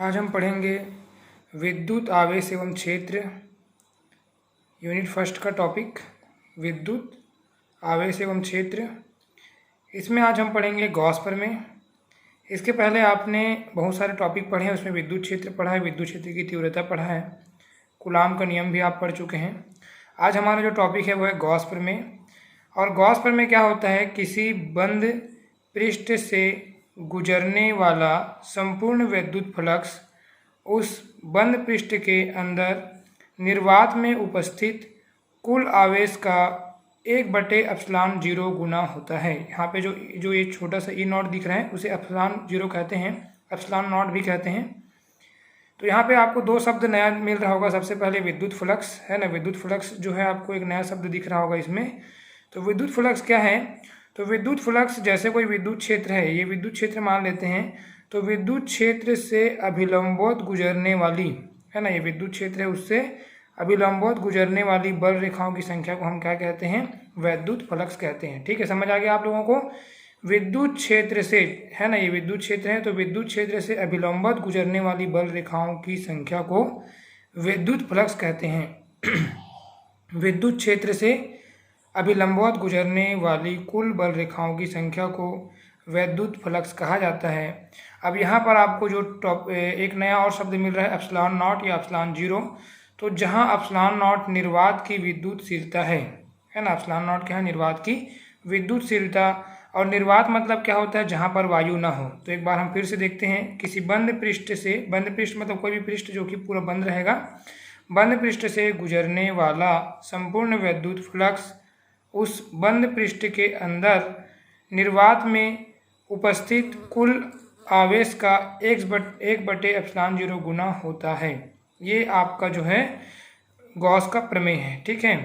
आज हम पढ़ेंगे विद्युत आवेश एवं क्षेत्र, यूनिट फर्स्ट का टॉपिक विद्युत आवेश एवं क्षेत्र। इसमें आज हम पढ़ेंगे गॉस प्रमेय। इसके पहले आपने बहुत सारे टॉपिक पढ़े हैं, उसमें विद्युत क्षेत्र पढ़ा है, विद्युत क्षेत्र की तीव्रता पढ़ा है, कूलाम का नियम भी आप पढ़ चुके हैं। आज हमारा जो टॉपिक है वो है गॉस प्रमेय। और गॉस प्रमेय क्या होता है? किसी बंद पृष्ठ से गुजरने वाला संपूर्ण विद्युत फ्लक्स उस बंद पृष्ठ के अंदर निर्वात में उपस्थित कुल आवेश का 1/ε0 गुना होता है। यहाँ पे जो ये छोटा सा ई नॉट दिख रहा है उसे ε0 कहते हैं, ε0 भी कहते हैं। तो यहाँ पे आपको दो शब्द नया मिल रहा होगा। सबसे पहले विद्युत फ्लक्स है ना, विद्युत फ्लक्स जो है आपको एक नया शब्द दिख रहा होगा इसमें। तो विद्युत फ्लक्स क्या है? तो विद्युत फ्लक्स जैसे कोई विद्युत क्षेत्र है, ये विद्युत क्षेत्र मान लेते हैं, तो विद्युत क्षेत्र से अभिलंबवत गुजरने वाली है ना, ये विद्युत क्षेत्र है, उससे अभिलंबवत गुजरने वाली बल रेखाओं की संख्या को हम क्या कहते हैं? विद्युत फ्लक्स कहते हैं। ठीक है, समझ आ गया आप लोगों को? विद्युत क्षेत्र से है ना, ये विद्युत क्षेत्र है, तो विद्युत क्षेत्र से अभिलंबवत गुजरने वाली बल रेखाओं की संख्या को विद्युत फ्लक्स कहते हैं। विद्युत क्षेत्र से अभिलंबवत गुजरने वाली कुल बल रेखाओं की संख्या को विद्युत फ्लक्स कहा जाता है। अब यहाँ पर आपको जो एक नया और शब्द मिल रहा है ε0 या ε0। तो जहाँ ε0 निर्वात की विद्युतशीलता है ना, ε0 क्या है? निर्वात की विद्युतशीलता। और निर्वात मतलब क्या होता है? जहाँ पर वायु ना हो। तो एक बार हम फिर से देखते हैं। किसी बंद पृष्ठ से, बंद पृष्ठ मतलब कोई भी पृष्ठ जो कि पूरा बंद रहेगा, बंद पृष्ठ से गुजरने वाला संपूर्ण विद्युत फ्लक्स उस बंद पृष्ठ के अंदर निर्वात में उपस्थित कुल आवेश का 1/ε0 गुना होता है। ये आपका जो है गॉस का प्रमेय है। ठीक है,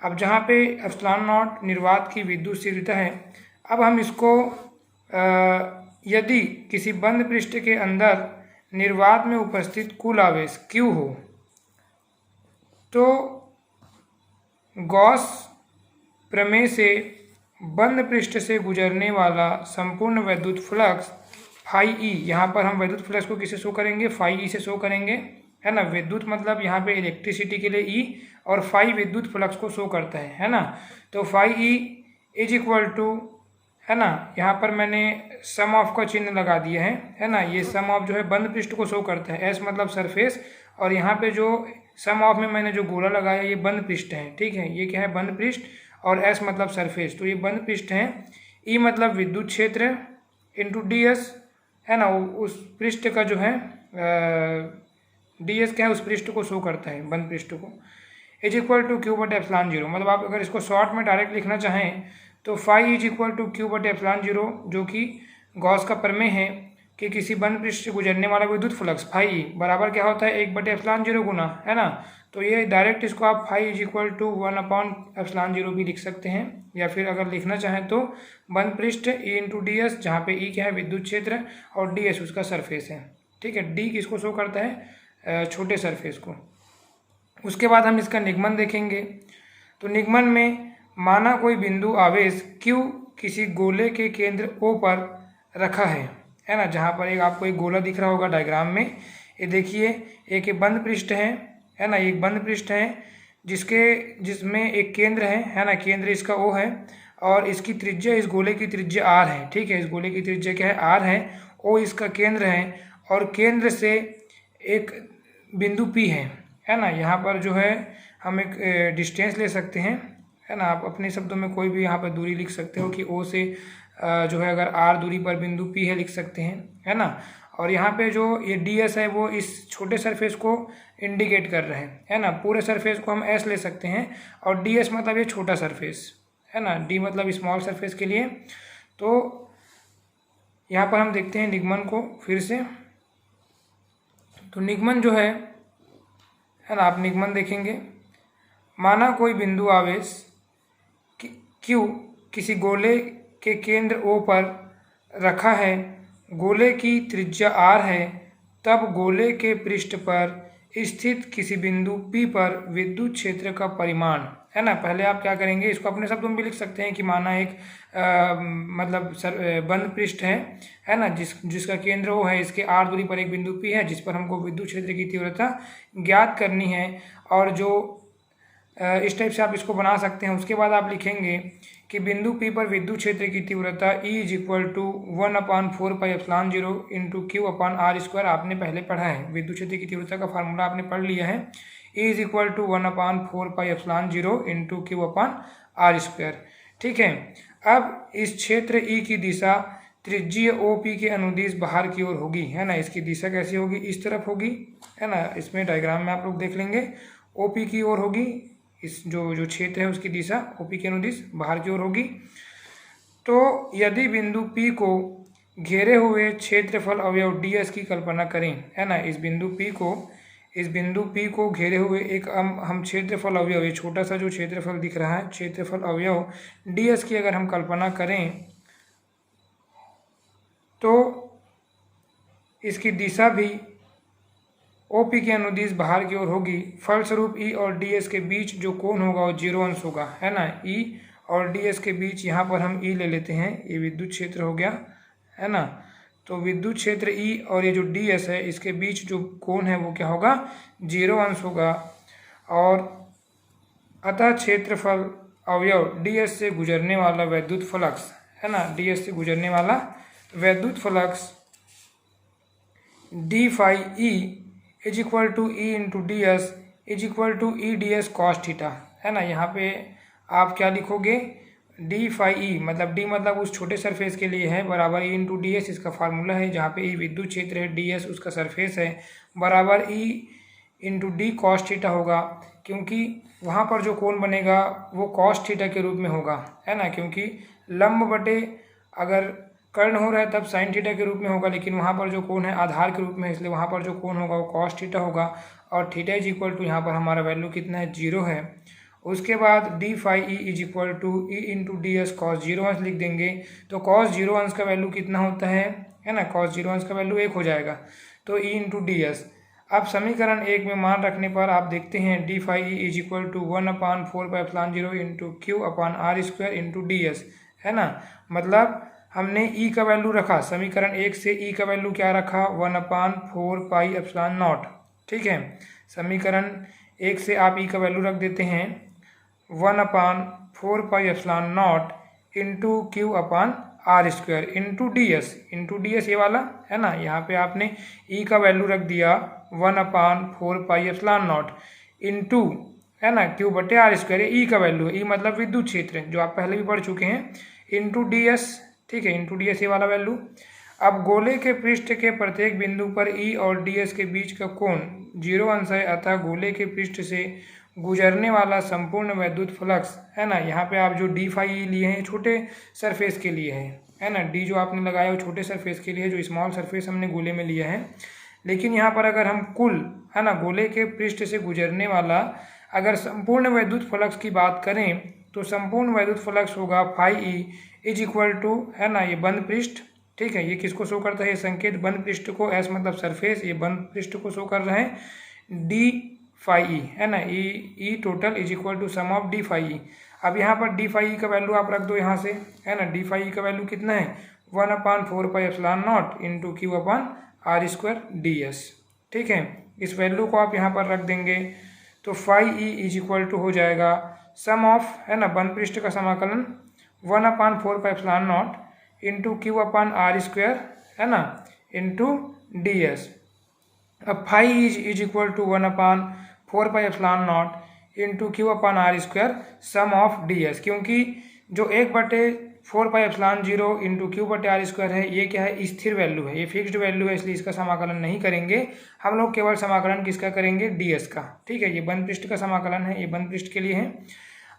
अब जहाँ पे ε0 निर्वात की विद्युतशीलता है, अब हम इसको यदि किसी बंद पृष्ठ के अंदर निर्वात में उपस्थित कुल आवेश Q हो, तो गॉस प्रमेय से बंद पृष्ठ से गुजरने वाला संपूर्ण विद्युत फ्लक्स φE, यहाँ पर हम विद्युत फ्लक्स को किसे शो करेंगे? φE से शो करेंगे, है ना। विद्युत मतलब यहाँ पे इलेक्ट्रिसिटी के लिए E, और फाई विद्युत फ्लक्स को शो करता है ना। तो φE इज इक्वल टू, है ना, यहाँ पर मैंने सम ऑफ का चिन्ह लगा दिया है ना। ये सम ऑफ जो है बंद पृष्ठ को शो करता है, S मतलब सरफेस, और यहाँ पे जो सम ऑफ में मैंने जो गोला लगाया ये बंद पृष्ठ है। ठीक है, ये क्या है? बंद पृष्ठ, और S मतलब सरफेस, तो ये बंद पृष्ठ है। E मतलब विद्युत क्षेत्र इंटू DS, है ना, उस पृष्ठ का जो है DS क्या है? उस पृष्ठ को शो करता है, बंद पृष्ठ को, इज इक्वल टू Q/ε0। मतलब आप अगर इसको शॉर्ट में डायरेक्ट लिखना चाहें तो φ इज इक्वल टू Q/ε0, जो कि गॉस का प्रमेय है कि किसी बंद पृष्ठ से गुजरने वाला विद्युत फ्लक्स φE बराबर क्या होता है? 1/ε0 गुना, है ना। तो ये डायरेक्ट इसको आप φ इज इक्वल टू 1/ε0 भी लिख सकते हैं, या फिर अगर लिखना चाहें तो बंद पृष्ठ E इंटू DS, जहाँ पे E क्या है? विद्युत क्षेत्र, और DS उसका सरफेस है। ठीक है, D किसको शो करता है? छोटे सरफेस को। उसके बाद हम इसका निगमन देखेंगे। तो निगमन में माना कोई बिंदु आवेश Q किसी गोले के केंद्र O पर रखा है ना। जहाँ पर आपको एक गोला दिख रहा होगा डायग्राम में, ये देखिए, एक बंद पृष्ठ है ना, एक बंद पृष्ठ है जिसमें एक केंद्र है ना, केंद्र इसका O है, और इसकी त्रिज्या, इस गोले की त्रिज्या R है। ठीक है, इस गोले की त्रिज्या क्या है? R है। O इसका केंद्र है, और केंद्र से एक बिंदु P है ना। यहाँ पर जो है हम एक डिस्टेंस ले सकते हैं, है ना। आप अपने शब्दों में कोई भी यहाँ पर दूरी लिख सकते हो कि O से जो है अगर R दूरी पर बिंदु P है लिख सकते हैं, है ना। और यहाँ पे जो ये DS है वो इस छोटे सरफेस को इंडिकेट कर रहे हैं, है ना। पूरे सरफेस को हम S ले सकते हैं, और DS मतलब ये छोटा सरफेस, है ना, D मतलब स्मॉल सरफेस के लिए। तो यहाँ पर हम देखते हैं निगमन को फिर से। तो निगमन जो है ना, आप निगमन देखेंगे। माना कोई बिंदु आवेश Q किसी गोले के केंद्र O पर रखा है, गोले की त्रिज्या R है, तब गोले के पृष्ठ पर स्थित किसी बिंदु P पर विद्युत क्षेत्र का परिमाण, है ना। पहले आप क्या करेंगे, इसको अपने शब्दों में भी लिख सकते हैं कि माना एक मतलब बंद पृष्ठ है ना, जिसका केंद्र वो है, इसके r दूरी पर एक बिंदु P है जिस पर हमको विद्युत क्षेत्र की तीव्रता ज्ञात करनी है। और जो इस टाइप से आप इसको बना सकते हैं। उसके बाद आप लिखेंगे कि बिंदु P पर विद्युत क्षेत्र की तीव्रता E is equal to 1/4πε0 into Q/r²। आपने पहले पढ़ा है, विद्युत क्षेत्र की तीव्रता का फार्मूला आपने पढ़ लिया है। E is equal to 1/4πε0 into Q/r²। ठीक है। अब इस क्षेत्र E की दिशा त्रिज्यीय OP के अनुदिश बाहर की ओर होगी, है ना। इसकी दिशा कैसी होगी, इस तरफ होगी, है ना। इसमें डायग्राम में आप लोग देख लेंगे, OP की ओर होगी। इस जो क्षेत्र है उसकी दिशा OP के अनुदिश बाहर की ओर होगी। तो यदि बिंदु P को घेरे हुए क्षेत्रफल अवयव ds की कल्पना करें, है ना। इस बिंदु P को घेरे हुए एक हम क्षेत्रफल अवयव, ये छोटा सा जो क्षेत्रफल दिख रहा है, क्षेत्रफल अवयव ds की अगर हम कल्पना करें तो इसकी दिशा भी OP के अनुदिश बाहर की ओर होगी। फलस्वरूप E और ds के बीच जो कोण होगा वो 0 अंश होगा, है ना। E और ds के बीच यहाँ पर हम E ले लेते हैं, ये विद्युत क्षेत्र हो गया, है ना। तो विद्युत क्षेत्र E और ये जो ds है इसके बीच जो कोण है वो क्या होगा, 0 अंश होगा। और अतः क्षेत्रफल अवयव ds से गुजरने वाला वैद्युत फ्लक्स, है ना, ds से गुजरने वाला वैद्युत flux d phi E is equal to E into ds is equal to E ds cos theta, है ना। यहाँ पे आप क्या लिखोगे, d phi E मतलब d मतलब उस छोटे सरफेस के लिए है, बराबर E इंटू ds, इसका फार्मूला है। जहाँ पे E विद्युत क्षेत्र है, ds उसका सरफेस है, बराबर E into d cos theta होगा। क्योंकि वहाँ पर जो कोण बनेगा वो cos थीटा के रूप में होगा, है ना। क्योंकि लंब बटे अगर कर्ण हो रहा है तब साइन थीटा के रूप में होगा, लेकिन वहाँ पर जो कोण है आधार के रूप में है, इसलिए वहाँ पर जो कोण होगा वो cos थीटा होगा। और थीटा इज इक्वल टू यहाँ पर हमारा वैल्यू कितना है, 0 है। उसके बाद d phi E is equal to E into ds cos 0 अंश लिख देंगे। तो cos 0 अंश का वैल्यू कितना होता है ना, cos 0 अंश का वैल्यू 1 हो जाएगा, तो E इंटू ds। अब समीकरण 1 में मान रखने पर आप देखते हैं d phi E is equal to 1/4πε0 into Q/r² into ds, है ना। मतलब हमने E का वैल्यू रखा, समीकरण 1 से E का वैल्यू क्या रखा, 1/4πε0। ठीक है। समीकरण 1 से आप E का वैल्यू रख देते हैं 1/4πε0 इंटू Q/r² इंटू ds ये वाला, है ना। यहाँ पे आपने E का वैल्यू रख दिया 1/4πε0 इंटू, है ना, Q/r², E का वैल्यू है, E मतलब विद्युत क्षेत्र जो आप पहले भी पढ़ चुके हैं, इंटू ds। ठीक है, इंटू ds ये वाला वैल्यू। अब गोले के पृष्ठ के प्रत्येक बिंदु पर E और ds के बीच का कोण 0 अंश है, अतः गोले के पृष्ठ से गुजरने वाला संपूर्ण वैद्युत फ्लक्स, है ना। यहाँ पे आप जो d phi E लिए हैं छोटे सरफेस के लिए है ना। d जो आपने लगाया वो छोटे सरफेस के लिए, जो स्मॉल सरफेस हमने गोले में लिया है। लेकिन यहाँ पर अगर हम कुल, है ना, गोले के पृष्ठ से गुजरने वाला अगर संपूर्ण वैद्युत फ्लक्स की बात करें तो संपूर्ण वैद्युत फ्लक्स होगा phi E is equal to, है ना, ये बंद पृष्ठ। ठीक है, ये किसको शो करता है, ये संकेत बंद पृष्ठ को, S मतलब सरफेस, ये बंद पृष्ठ को शो कर रहे हैं, d phi E, है ना। E total is equal to sum of d phi E। अब यहाँ पर d phi E का वैल्यू आप रख दो यहाँ से, है ना। d phi E का वैल्यू कितना है, 1/4πε0 इंटू Q/r² ds। ठीक है, इस वैल्यू को आप यहाँ पर रख देंगे तो phi E is equal to हो जाएगा सम ऑफ, है ना, बंद पृष्ठ का समाकलन 1/4πε0 इंटू Q/r², है ना, इंटू ds। अब phi is equal to 1/4πε0 into Q/r² sum of ds। क्योंकि जो 1/4πε0 इंटू Q/r² है, ये क्या है, स्थिर वैल्यू है, ये फिक्स्ड वैल्यू है, इसलिए इसका समाकलन नहीं करेंगे हम लोग, केवल समाकलन किसका करेंगे, ds का। ठीक है, ये बंद पृष्ठ का समाकलन है, ये बंद पृष्ठ के लिए है।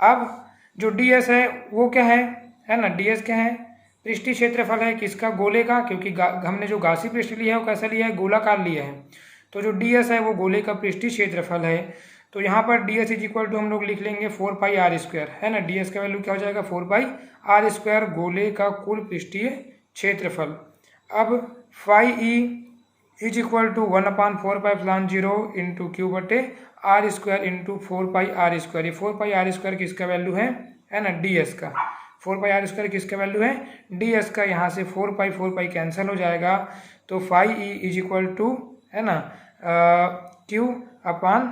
अब जो ds है वो क्या है ना, ds क्या है, पृष्ठीय क्षेत्रफल है किसका, गोले का। क्योंकि हमने जो घासी पृष्ठ लिया है वो कैसा लिया है, गोलाकार लिया है। तो जो ds है वो गोले का पृष्ठीय क्षेत्रफल है। तो यहाँ पर ds इज इक्वल टू हम लोग लिख लेंगे 4πr², है ना। ds का वैल्यू क्या हो जाएगा, 4πr², गोले का कुल पृष्ठीय क्षेत्रफल। अब phi E is equal to 1/4πε0 into Q बटे आर स्क्वायर इंटू 4πr²। ये 4πr² किसका वैल्यू है ना, डी एस का। 4πr² किसका वैल्यू है, डी एस का। यहाँ से 4π कैंसिल हो जाएगा, तो phi E is equal to है ना क्यू अपान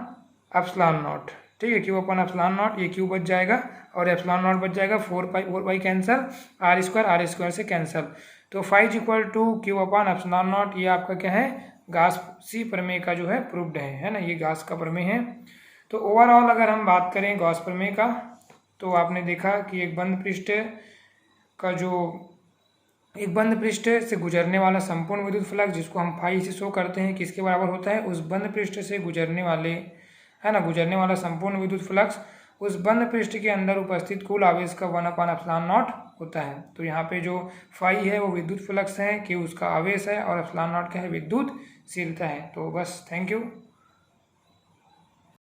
एप्सिलॉन नॉट। ठीक है, क्यू अपान एप्सिलॉन नॉट, ये क्यू बच जाएगा और एप्सिलॉन नॉट बच जाएगा। 4π कैंसिल, आर² से कैंसिल, तो phi is equal to Q upon epsilon nought. ये आपका क्या है, गॉस-सी प्रमेय का जो है प्रूव्ड है ना, ये गॉस का प्रमेय है। तो ओवरऑल अगर हम बात करें गॉस प्रमेय का, तो आपने देखा कि एक बंद पृष्ठ से गुजरने वाला संपूर्ण विद्युत फ्लक्स, जिसको हम फाई से शो करते हैं, किसके बराबर होता है, उस बंद पृष्ठ से गुजरने वाला संपूर्ण विद्युत फ्लक्स उस बंद पृष्ठ के अंदर उपस्थित कुल आवेश का 1/ε0 होता है। तो यहाँ पे जो फाई है वो विद्युत फ्लक्स है, कि उसका आवेश है, और ε0 क्या है, विद्युतशीलता है। तो बस, थैंक यू।